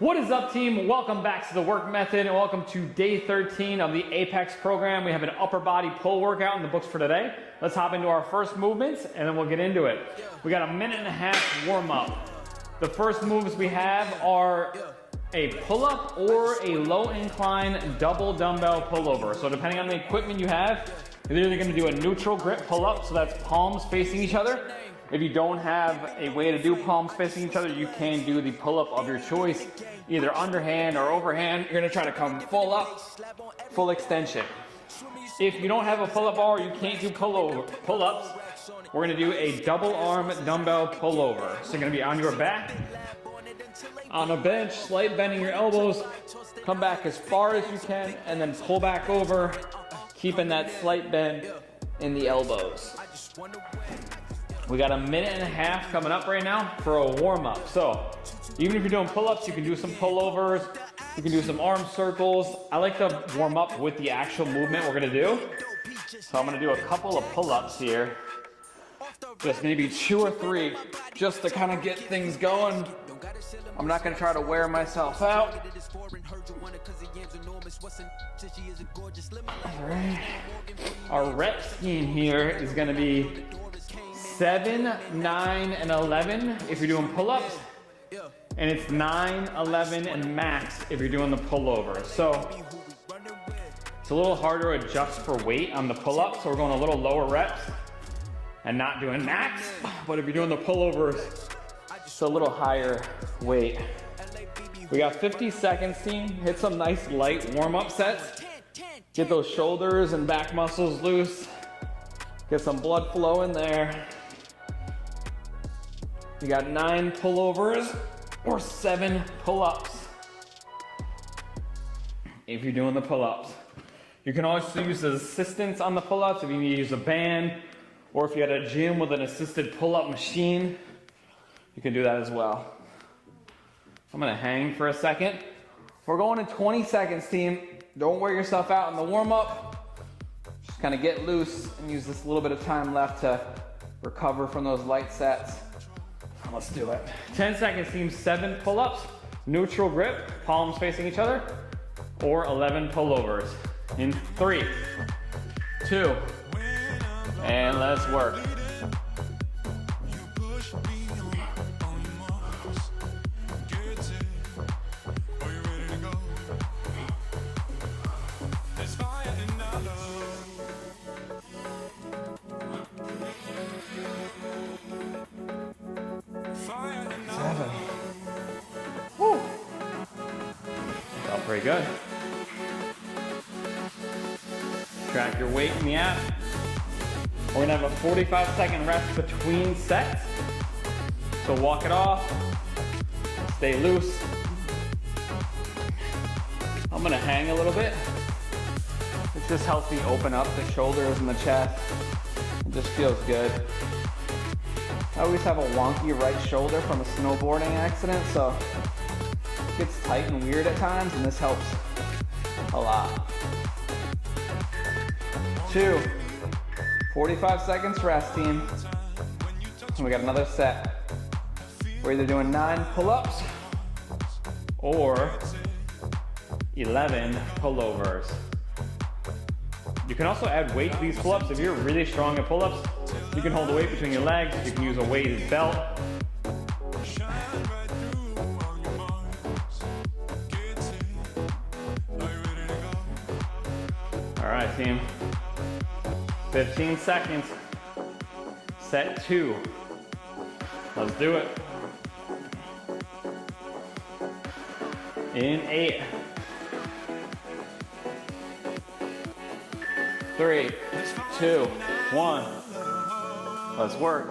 What is up, team? Welcome back to the work method and welcome to day 13 of the Apex program. We have an upper body pull workout in the books for today. Let's hop into our first movements and then we'll get into it. We got a minute and a half warm up. The first moves we have are a pull-up or a low incline double dumbbell pullover. So depending on the equipment you have, you're either going to do a neutral grip pull-up, so that's palms facing each other. If you don't have a way to do palms facing each other, you can do the pull-up of your choice, either underhand or overhand. You're gonna try to come full up, full extension. If you don't have a pull-up bar, you can't do pull-ups, we're gonna do a double arm dumbbell pullover. So you're gonna be on your back, on a bench, slight bending your elbows, come back as far as you can, and then pull back over, keeping that slight bend in the elbows. We got a minute and a half coming up right now for a warm up. So even if you're doing pull-ups, you can do some pullovers, you can do some arm circles. I like to warm up with the actual movement we're gonna do. So I'm gonna do a couple of pull-ups here. Just maybe 2 or 3, just to kind of get things going. I'm not gonna try to wear myself out. All right. Our rep scheme here is gonna be 7, 9, and 11 if you're doing pull-ups, and it's 9, 11, and max if you're doing the pullover. So it's a little harder to adjust for weight on the pull-ups, so we're going a little lower reps and not doing max. But if you're doing the pullovers, it's a little higher weight. We got 50 seconds, team. Hit some nice light warm-up sets. Get those shoulders and back muscles loose. Get some blood flow in there. You got 9 pullovers or 7 pull-ups if you're doing the pull-ups. You can also use assistance on the pull-ups if you need to use a band, or if you're at a gym with an assisted pull-up machine, you can do that as well. I'm gonna hang for a second. We're going in 20 seconds, team. Don't wear yourself out in the warm-up. Just kind of get loose and use this little bit of time left to recover from those light sets. Let's do it. 10 seconds, team. 7 pull-ups, neutral grip, palms facing each other, or 11 pullovers. In 3, 2, and let's work. Pretty good. Track your weight in the app. We're gonna have a 45-second rest between sets. So walk it off, stay loose. I'm gonna hang a little bit. It just helps me open up the shoulders and the chest. It just feels good. I always have a wonky right shoulder from a snowboarding accident, so gets tight and weird at times, and this helps a lot. 2, 45 seconds rest, team. And we got another set. We're either doing 9 pull-ups or 11 pullovers. You can also add weight to these pull-ups. If you're really strong at pull-ups, you can hold the weight between your legs. You can use a weighted belt. All right, team. 15 seconds. Set 2. Let's do it. In 8. 3, 2, 1. Let's work.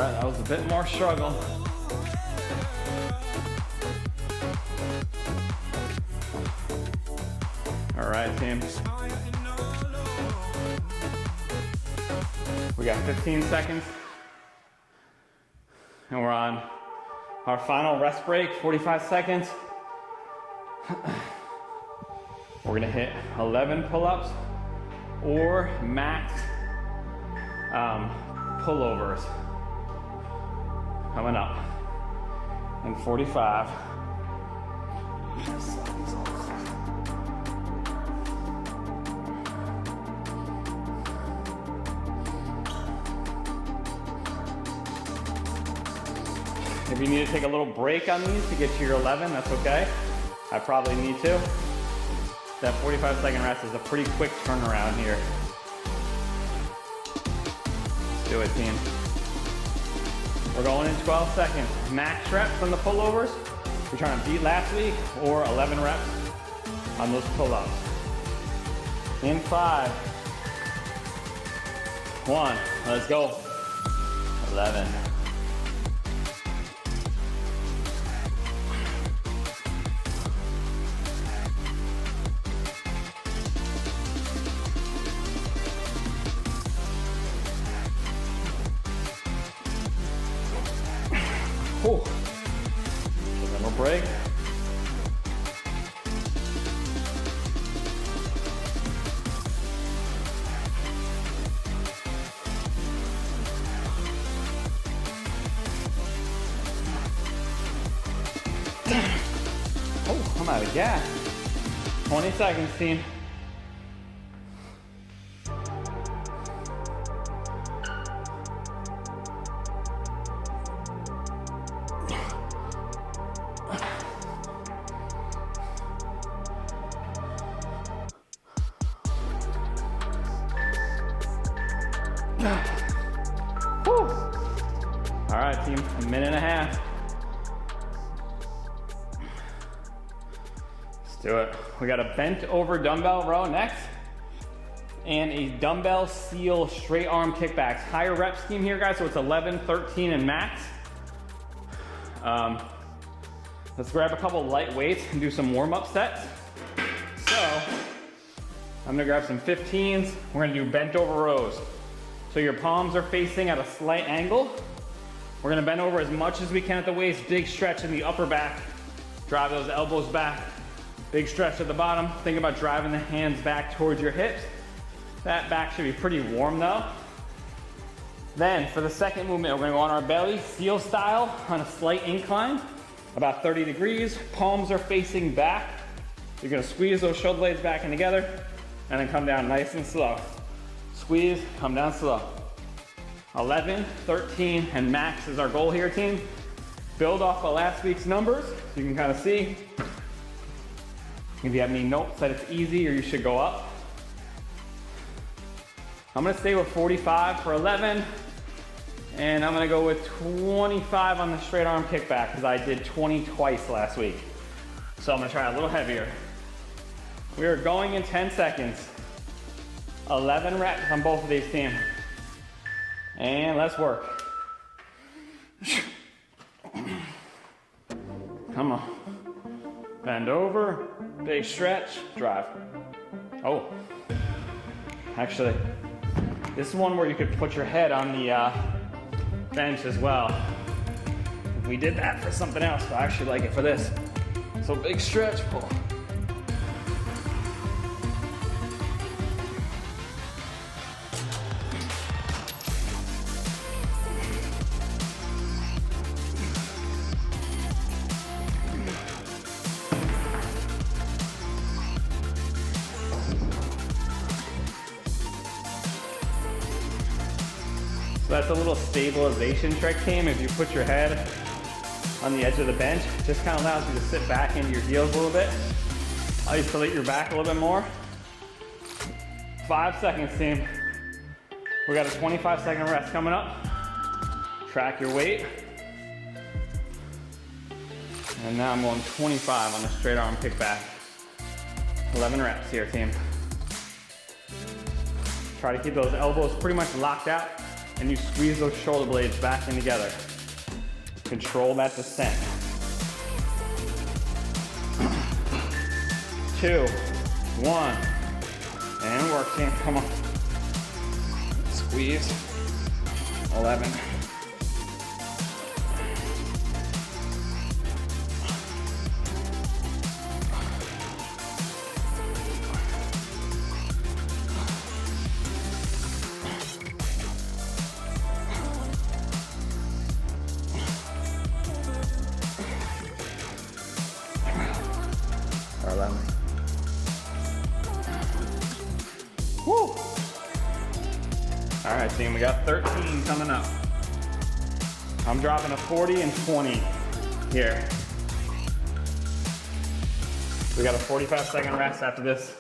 All right, that was a bit more struggle. All right, team. We got 15 seconds. And we're on our final rest break, 45 seconds. We're gonna hit 11 pull-ups or max pullovers. Coming up in 45. If you need to take a little break on these to get to your 11, that's okay. I probably need to. That 45-second rest is a pretty quick turnaround here. Let's do it, team. We're going in 12 seconds. Max reps on the pullovers. We're trying to beat last week, or 11 reps on those pull-ups. In 5, 1, let's go. 11. Whew. A little break. Oh, I'm out of gas. 20 seconds, team. Whew. All right, team, a minute and a half. Let's do it. We got a bent over dumbbell row next and a dumbbell seal straight arm kickbacks. Higher rep scheme here, guys, so it's 11, 13, and max. Let's grab a couple light weights and do some warm-up sets. So, I'm gonna grab some 15s. We're gonna do bent over rows. So your palms are facing at a slight angle. We're gonna bend over as much as we can at the waist, big stretch in the upper back. Drive those elbows back, big stretch at the bottom. Think about driving the hands back towards your hips. That back should be pretty warm though. Then for the second movement, we're gonna go on our belly, seal style, on a slight incline, about 30 degrees. Palms are facing back. You're gonna squeeze those shoulder blades back in together and then come down nice and slow. Squeeze, come down slow. 11, 13, and max is our goal here, team. Build off of last week's numbers so you can kind of see if you have any notes that it's easy or you should go up. I'm gonna stay with 45 for 11, and I'm gonna go with 25 on the straight arm kickback because I did 20 twice last week. So I'm gonna try a little heavier. We are going in 10 seconds. 11 reps on both of these, team. And let's work. Come on. Bend over, big stretch, drive. Oh, actually, this is one where you could put your head on the bench as well. We did that for something else, but I actually like it for this. So big stretch, pull. So that's a little stabilization trick, team. If you put your head on the edge of the bench, it just kind of allows you to sit back into your heels a little bit. Isolate your back a little bit more. 5 seconds, team. We got a 25-second rest coming up. Track your weight. And now I'm going 25 on the straight arm kickback. 11 reps here, team. Try to keep those elbows pretty much locked out and you squeeze those shoulder blades back in together. Control that descent. 2, 1. And work, team, come on. Squeeze. 11. Woo! All right, team, we got 13 coming up. I'm dropping a 40 and 20 here. We got a 45-second rest after this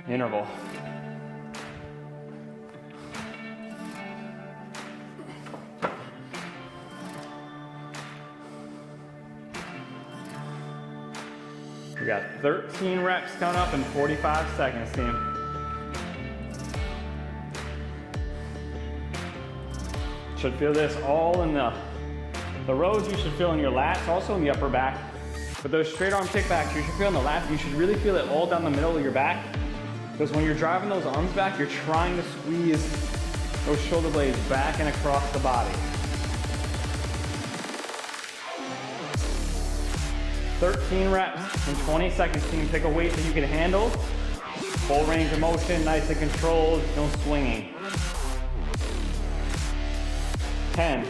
interval. We got 13 reps coming up in 45 seconds, team. Should feel this all in the rows. You should feel in your lats, also in the upper back. But those straight arm kickbacks, you should feel in the lats. You should really feel it all down the middle of your back. Because when you're driving those arms back, you're trying to squeeze those shoulder blades back and across the body. 13 reps in 20 seconds, team. Pick a weight that you can handle. Full range of motion, nice and controlled, no swinging. 10.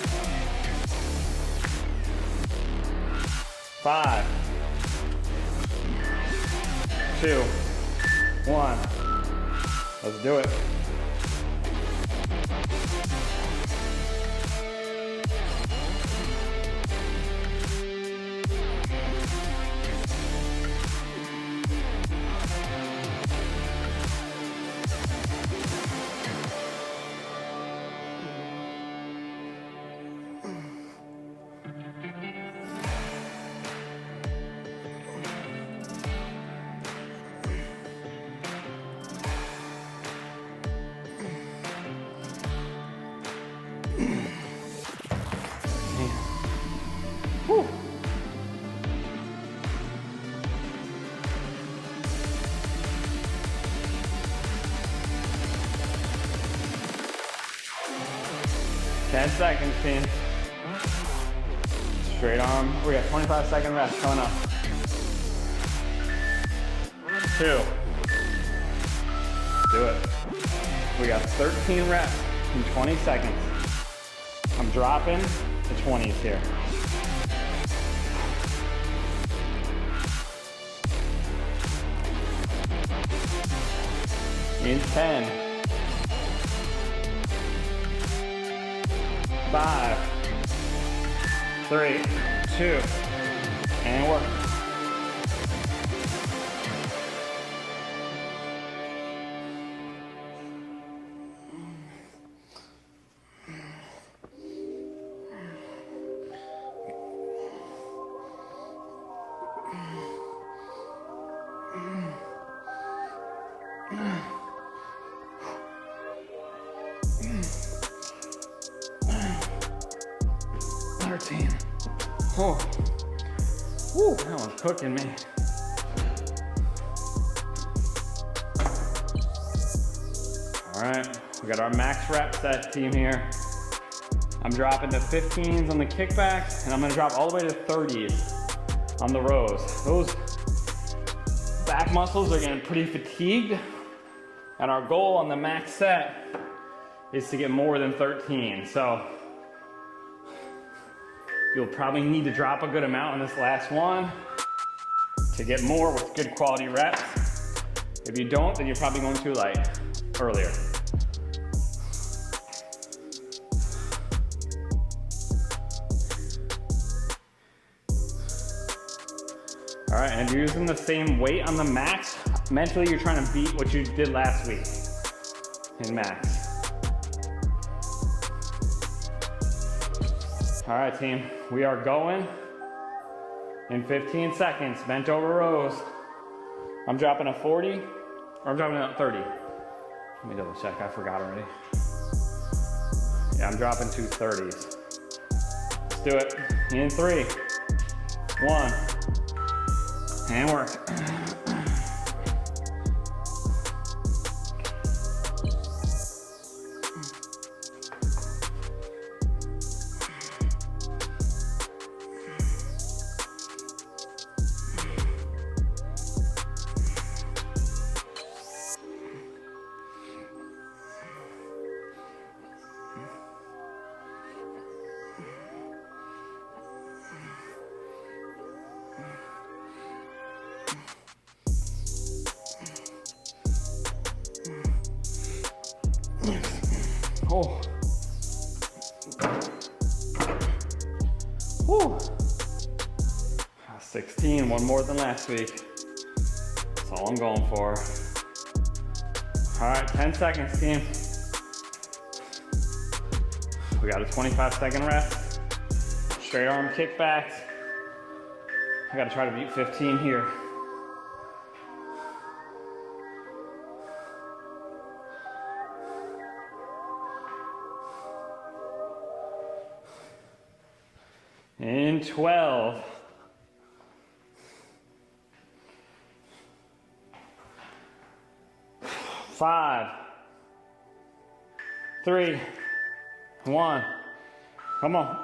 5. 2. 1. Let's do it. Whew. Ten seconds, team. Straight arm. We got 25-second rest coming up. 2. Do it. We got 13 reps in 20 seconds. I'm dropping the 20s here. In 10. 5. 3. 2. And work. Oh, woo, that one's cooking me. All right, we got our max rep set, team, here. I'm dropping to 15s on the kickbacks, and I'm gonna drop all the way to 30s on the rows. Those back muscles are getting pretty fatigued, and our goal on the max set is to get more than 13. So you'll probably need to drop a good amount in this last one to get more with good quality reps. If you don't, then you're probably going too light earlier. All right, and if you're using the same weight on the max, mentally you're trying to beat what you did last week in max. All right, team, we are going in 15 seconds, bent over rows. I'm dropping a 40, or I'm dropping a 30. Let me double check, I forgot already. Yeah, I'm dropping 2 30s. Let's do it. In 3, 1, and work. Oh. Whew. 16, one more than last week. That's all I'm going for. All right, 10 seconds, team. We got a 25-second rest. Straight arm kickbacks. I gotta try to beat 15 here. In 12. 5, 3, 1. Come on.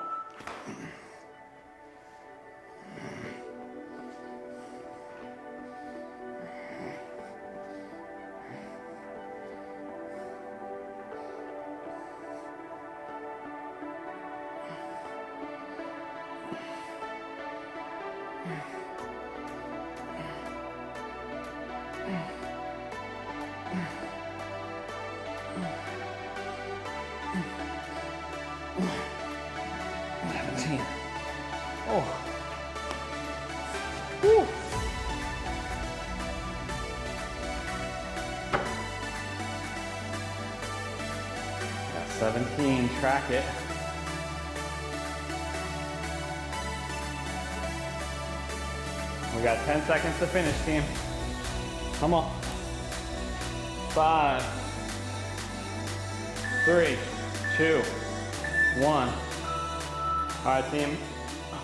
Oh. Woo. Got 17, track it. We got 10 seconds to finish, team. Come on. 5, 3, 2, 1. All right, team.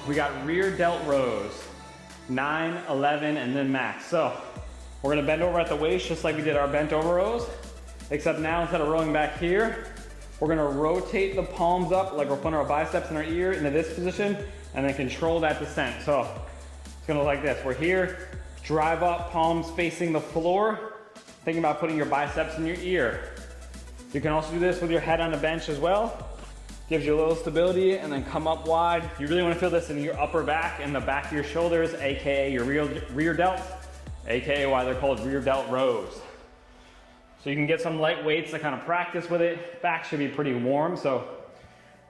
We got rear delt rows, 9, 11, and then max. So we're gonna bend over at the waist just like we did our bent over rows, except now instead of rowing back here, we're gonna rotate the palms up like we're putting our biceps in our ear into this position and then control that descent. So it's gonna look like this. We're here, drive up, palms facing the floor, thinking about putting your biceps in your ear. You can also do this with your head on the bench as well. Gives you a little stability and then come up wide. You really wanna feel this in your upper back and the back of your shoulders, AKA your rear delts, AKA why they're called rear delt rows. So you can get some light weights to kind of practice with it. Back should be pretty warm. So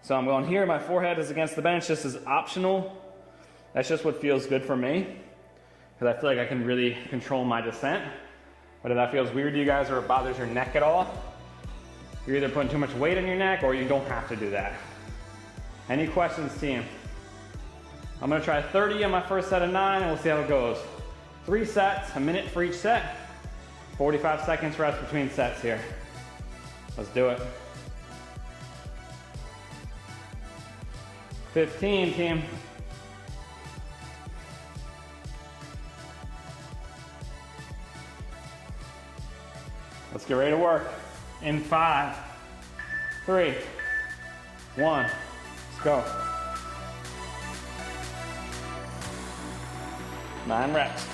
I'm going here, my forehead is against the bench. This is optional. That's just what feels good for me, because I feel like I can really control my descent. But if that feels weird to you guys or it bothers your neck at all, you're either putting too much weight on your neck or you don't have to do that. Any questions, team? I'm gonna try 30 on my first set of 9 and we'll see how it goes. 3 sets, a minute for each set. 45 seconds rest between sets here. Let's do it. 15, team. Let's get ready to work. In 5, 3, 1, let's go. 9 reps.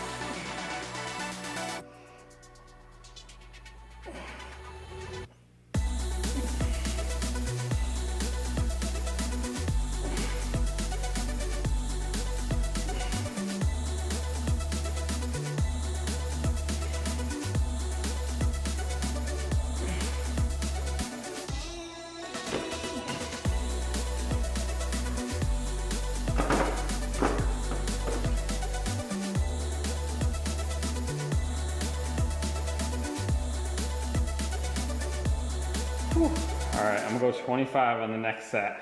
All right, I'm gonna go 25 on the next set.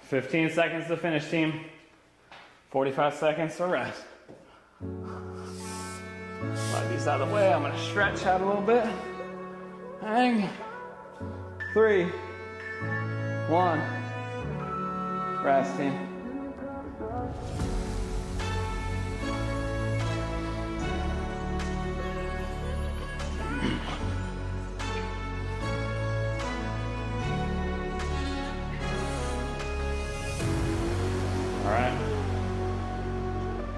15 seconds to finish, team. 45 seconds to rest. Slide these out of the way. I'm gonna stretch out a little bit. Hang. 3, 1. Rest, team. All right,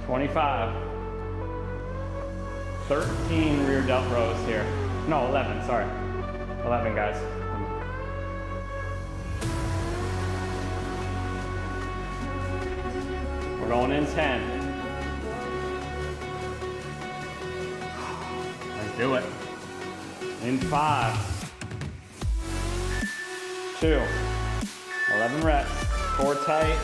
25, 13 rear delt rows here. No, 11, sorry. 11, guys. We're going in 10. Let's do it. In 5, 2. 11 reps, core tight.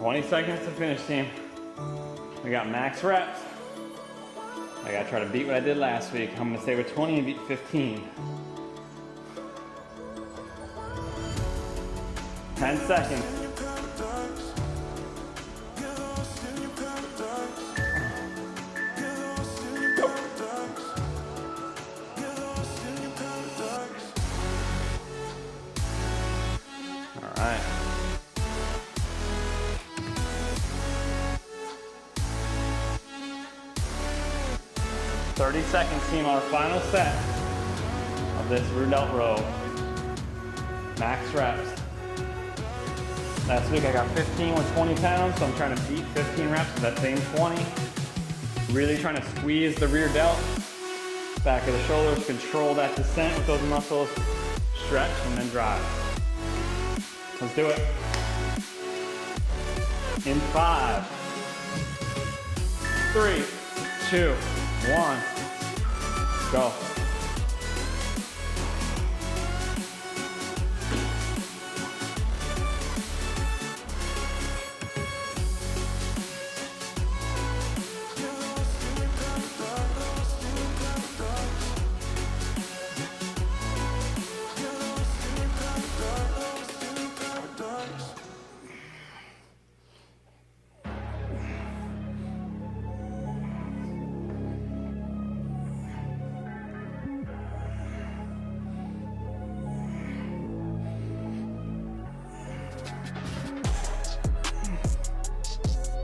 $20 seconds to finish, team. We got max reps. I gotta try to beat what I did last week. I'm gonna stay with 20 and beat 15. 10 seconds. All right. Seconds, team, on our final set of this rear delt row. Max reps. Last week I got 15 with 20 pounds, so I'm trying to beat 15 reps with that same 20. Really trying to squeeze the rear delt, back of the shoulders, control that descent with those muscles, stretch, and then drive. Let's do it. In 5, 3, 2, 1. Go.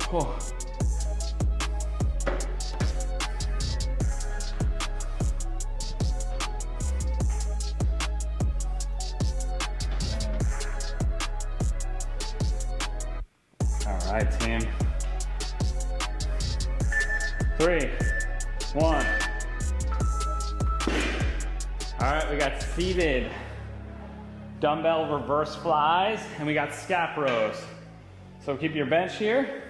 Oh. All right, team. 3, 1. All right, we got seated dumbbell reverse flies, and we got scap rows. So keep your bench here.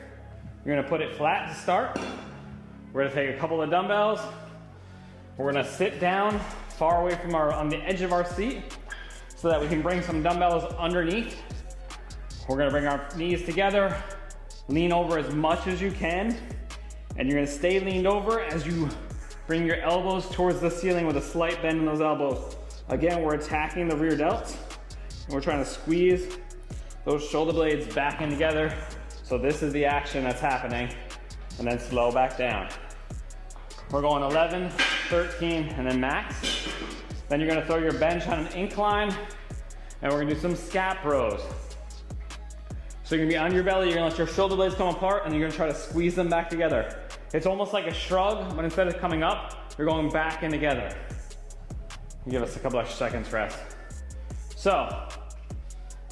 You're gonna put it flat to start. We're gonna take a couple of dumbbells. We're gonna sit down far away from on the edge of our seat so that we can bring some dumbbells underneath. We're gonna bring our knees together, lean over as much as you can, and you're gonna stay leaned over as you bring your elbows towards the ceiling with a slight bend in those elbows. Again, we're attacking the rear delts, and we're trying to squeeze those shoulder blades back in together. So this is the action that's happening, and then slow back down. We're going 11, 13, and then max. Then you're gonna throw your bench on an incline, and we're gonna do some scap rows. So you're gonna be on your belly, you're gonna let your shoulder blades come apart, and you're gonna try to squeeze them back together. It's almost like a shrug, but instead of coming up, you're going back in together. Give us a couple extra seconds rest. So,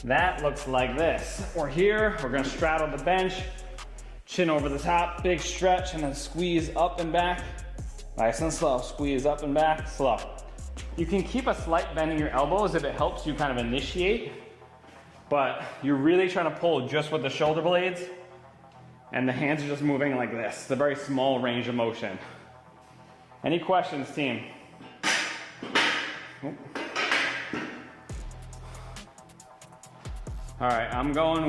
that looks like this. We're here, we're gonna straddle the bench, chin over the top, big stretch, and then squeeze up and back. Nice and slow, squeeze up and back, slow. You can keep a slight bend in your elbows if it helps you kind of initiate, but you're really trying to pull just with the shoulder blades, and the hands are just moving like this. It's a very small range of motion. Any questions, team? All right, I'm gonna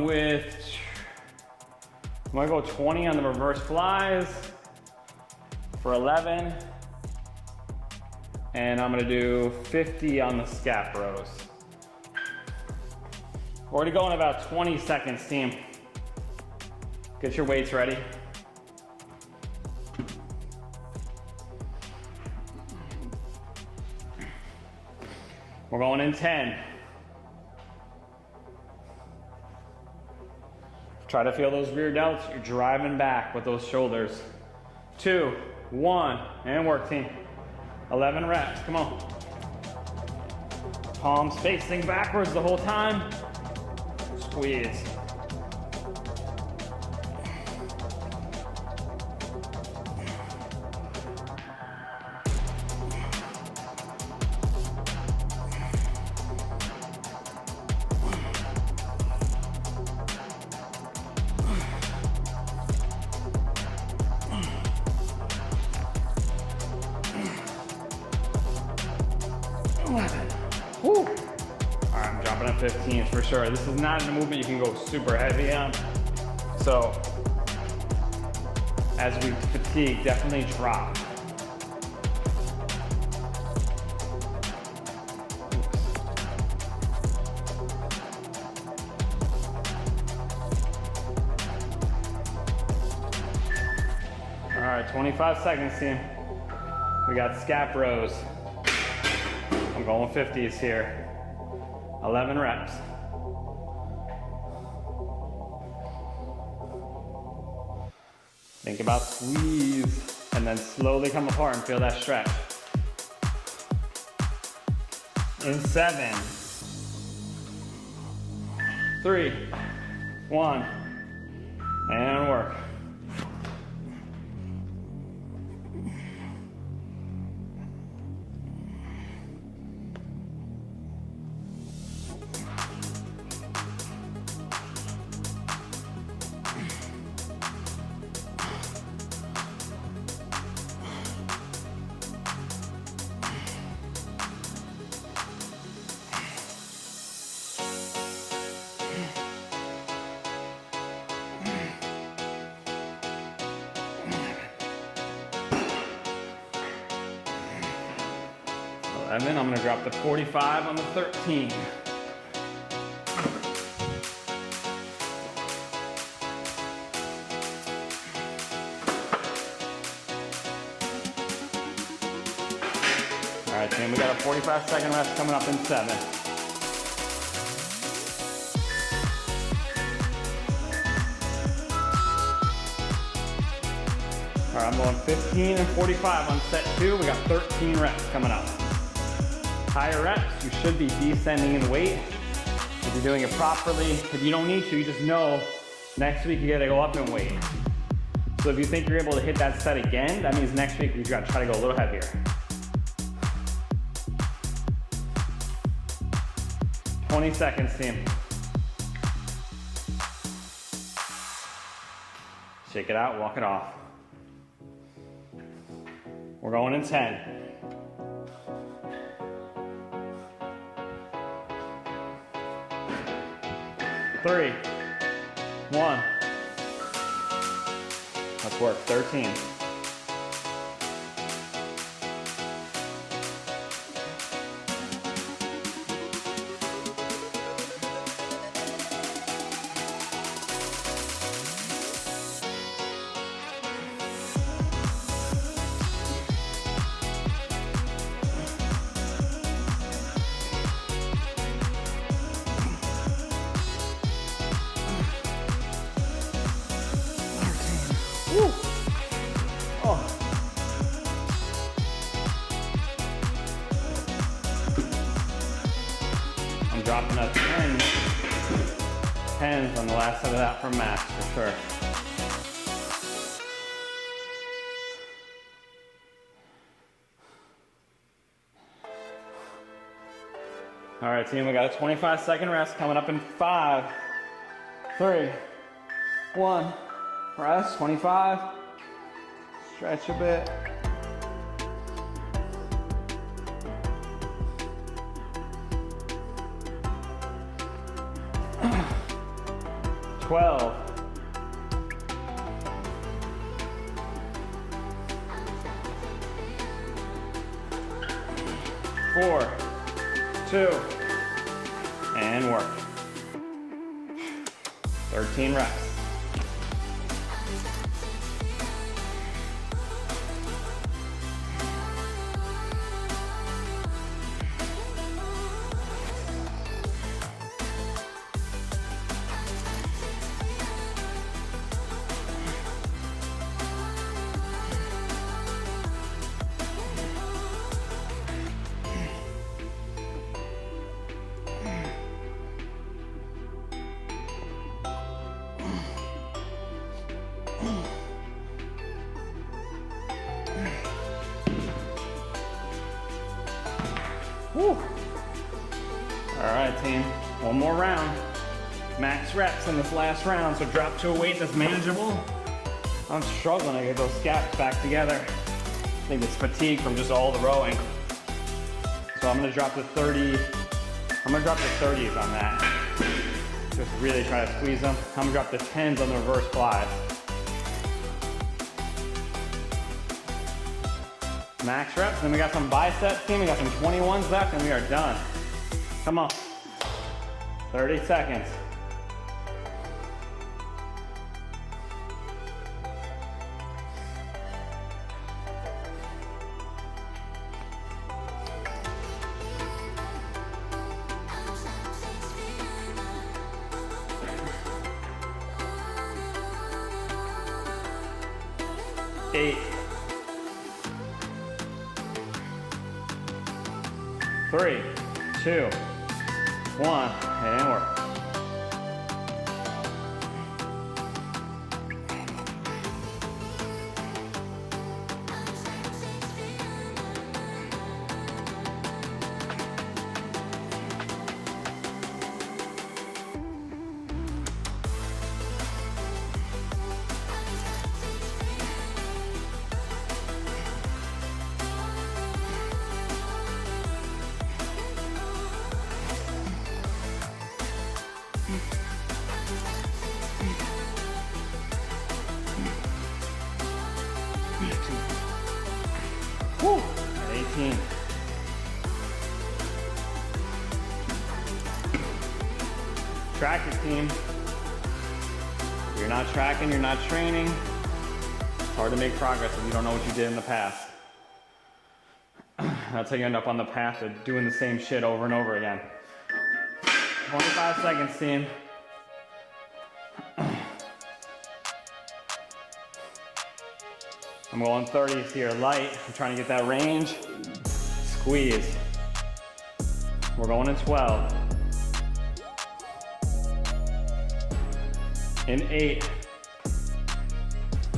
go 20 on the reverse flies for 11. And I'm gonna do 50 on the scap rows. We're gonna go in about 20 seconds, team. Get your weights ready. We're going in 10. Try to feel those rear delts. You're driving back with those shoulders. 2, 2, 1, and work, team. 11 reps, come on. Palms facing backwards the whole time. Squeeze. Whew. All right, I'm dropping at 15s for sure. This is not a movement you can go super heavy on. So as we fatigue, definitely drop. All right, 25 seconds, team. We got scap rows. I'm going 50s here. 11 reps. Think about squeeze and then slowly come apart and feel that stretch. In 7, 3, 1, and work. And then I'm gonna drop the 45 on the 13. All right, team, we got a 45-second rest coming up in 7. All right, I'm going 15 and 45 on set 2. We got 13 reps coming up. Higher reps, you should be descending in weight. If you're doing it properly, if you don't need to, you just know next week you gotta go up in weight. So if you think you're able to hit that set again, that means next week you gotta try to go a little heavier. 20 seconds, team. Shake it out, walk it off. We're going in 10. 3, 1. Let's work. 13. Woo. Oh. I'm dropping a 10. 10s on the last set of that for max for sure. All right, team, we got a 25-second rest coming up in 5, 3, 1. Rest, 25. Stretch a bit. $12. 4, 2, and work. 13 reps. Whew. All right, team, one more round. Max reps in this last round, so drop to a weight that's manageable. I'm struggling to get those scaps back together. I think it's fatigue from just all the rowing. So I'm gonna drop to 30. I'm gonna drop to 30s on that. Just really try to squeeze them. I'm gonna drop to 10s on the reverse flies. Max reps, then we got some biceps, team. We got some 21s left and we are done. Come on. 30 seconds. Eight, 3, 2, 1, and work. Whew, 18. Track your team. If you're not tracking, you're not training. It's hard to make progress if you don't know what you did in the past. That's how you end up on the path of doing the same shit over and over again. 25 seconds, team. I'm going 30s here, light. I'm trying to get that range. Squeeze. We're going in 12. In 8,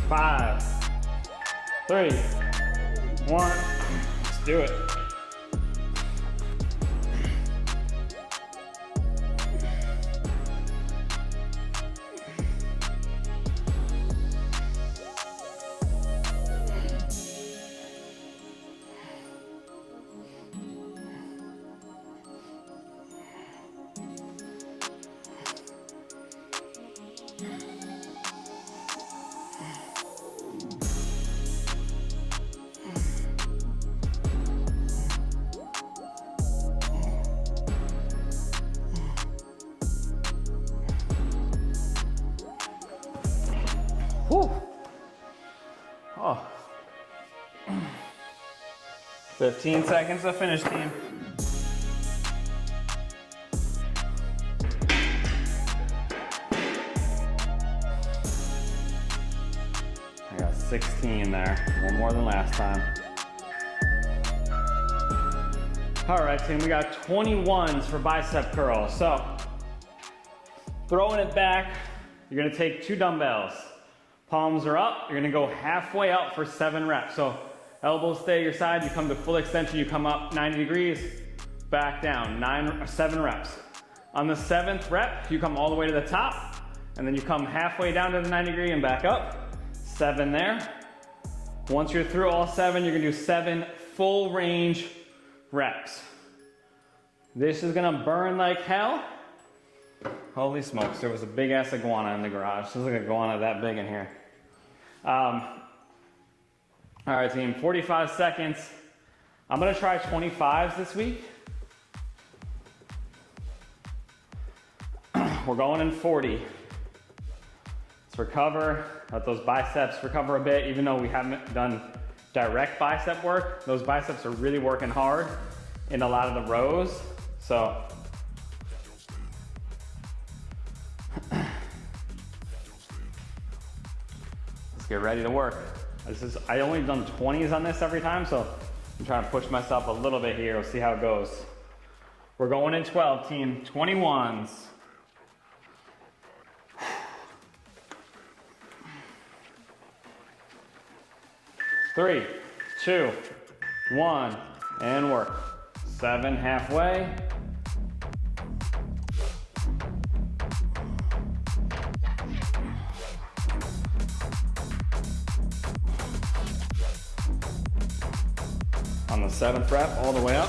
5, 3, 1. Let's do it. Whew. Oh. 15 seconds to finish, team. I got 16 there, one more than last time. All right, team, we got 21s for bicep curls. So, throwing it back, you're gonna take 2 dumbbells. Palms are up, you're gonna go halfway up for 7 reps. So elbows stay at your side, you come to full extension, you come up 90 degrees, back down, 7 reps. On the 7th rep, you come all the way to the top, and then you come halfway down to the 90 degree and back up, 7 there. Once you're through all 7, you're gonna do 7 full range reps. This is gonna burn like hell. Holy smokes, there was a big ass iguana in the garage. There's like an iguana that big in here. All right, team, 45 seconds. I'm gonna try 25s this week. We're going in 40. Let's recover, let those biceps recover a bit. Even though we haven't done direct bicep work, those biceps are really working hard in a lot of the rows. So, let's get ready to work. I only done 20s on this every time, so I'm trying to push myself a little bit here. We'll see how it goes. We're going in 12, team. 21s. Three, 2, 1, and work. 7, halfway. On the 7th rep, all the way up.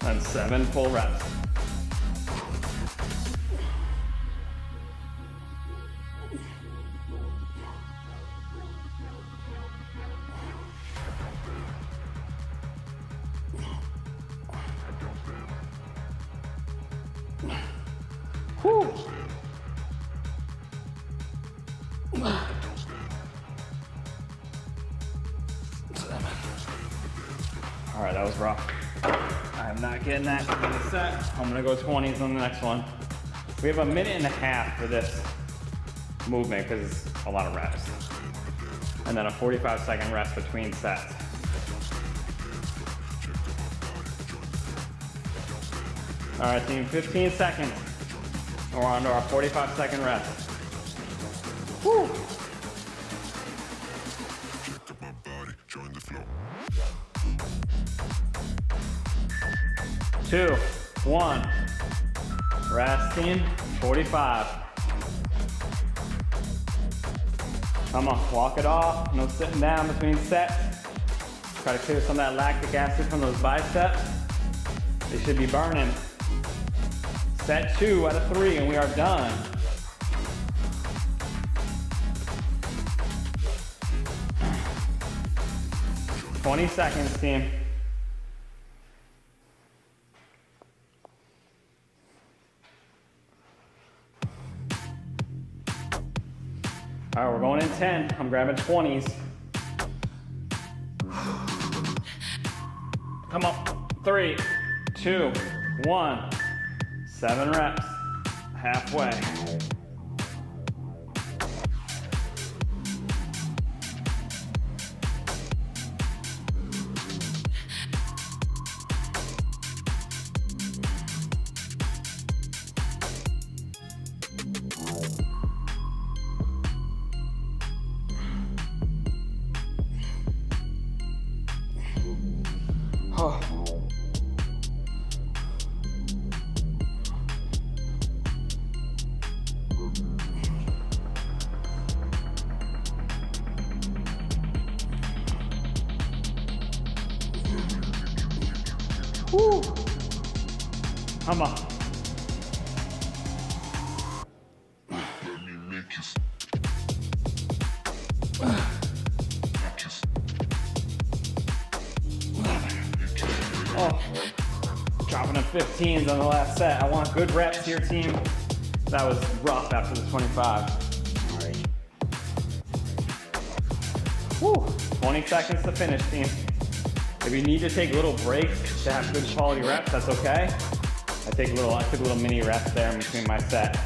And 7 full reps. Whew. All right, that was rough. I'm not getting that in the set. I'm gonna go 20s on the next one. We have a minute and a half for this movement because it's a lot of reps. And then a 45-second rest between sets. All right, team, 15 seconds. We're on to our 45-second rest. Woo! 2, 1. Rest, team. 45. Come on, walk it off. No sitting down between sets. Try to clear some of that lactic acid from those biceps. They should be burning. Set 2 out of 3, and we are done. "20 seconds, team. All right, we're going in 10. I'm grabbing 20s. Come on. 3, 2, 1. 7 reps. Halfway. Oh. Woo. Come on. Oh, dropping to 15s on the last set. I want good reps here, team. That was rough after the 25. Woo, 20 seconds to finish, team. If you need to take little breaks to have good quality reps, that's okay. I took a little mini reps there in between my set.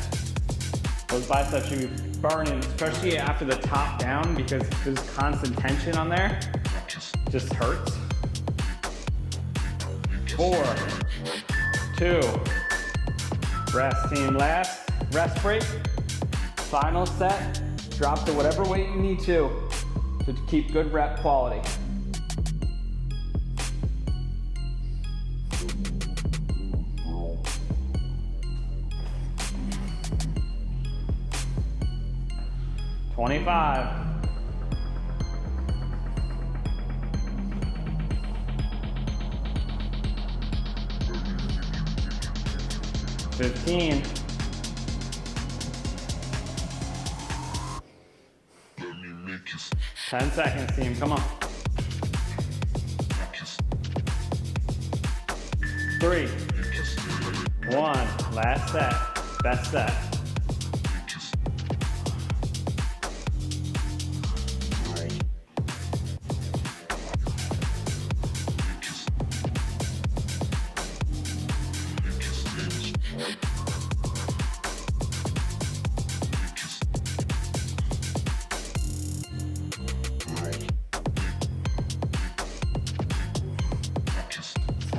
Those biceps should be burning, especially after the top down, because there's constant tension on there. Just hurts. 4, 2, rest, team. Last rest break. Final set. Drop to whatever weight you need to keep good rep quality. "25. 15. 10 seconds, team. Come on. 3, 1. Last set. Best set.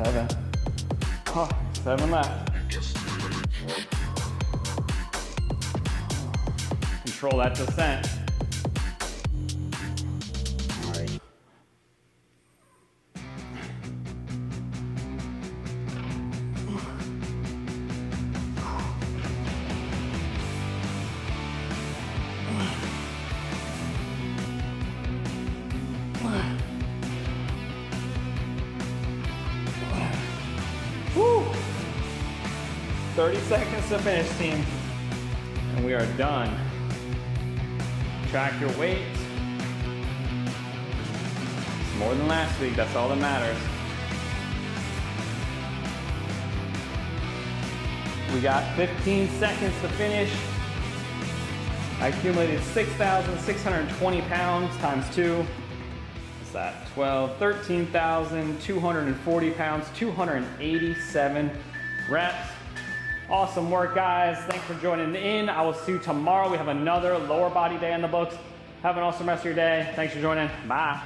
Seven. Oh, 7 left. Control that descent. All right. Woo! 30 seconds to finish, team. And we are done. Track your weight. It's more than last week, that's all that matters. We got 15 seconds to finish. I accumulated 6,620 pounds times 2. What's that? 12, 13,240 pounds, 287 reps. Awesome work, guys. Thanks for joining in. I will see you tomorrow. We have another lower body day in the books. Have an awesome rest of your day. Thanks for joining. Bye.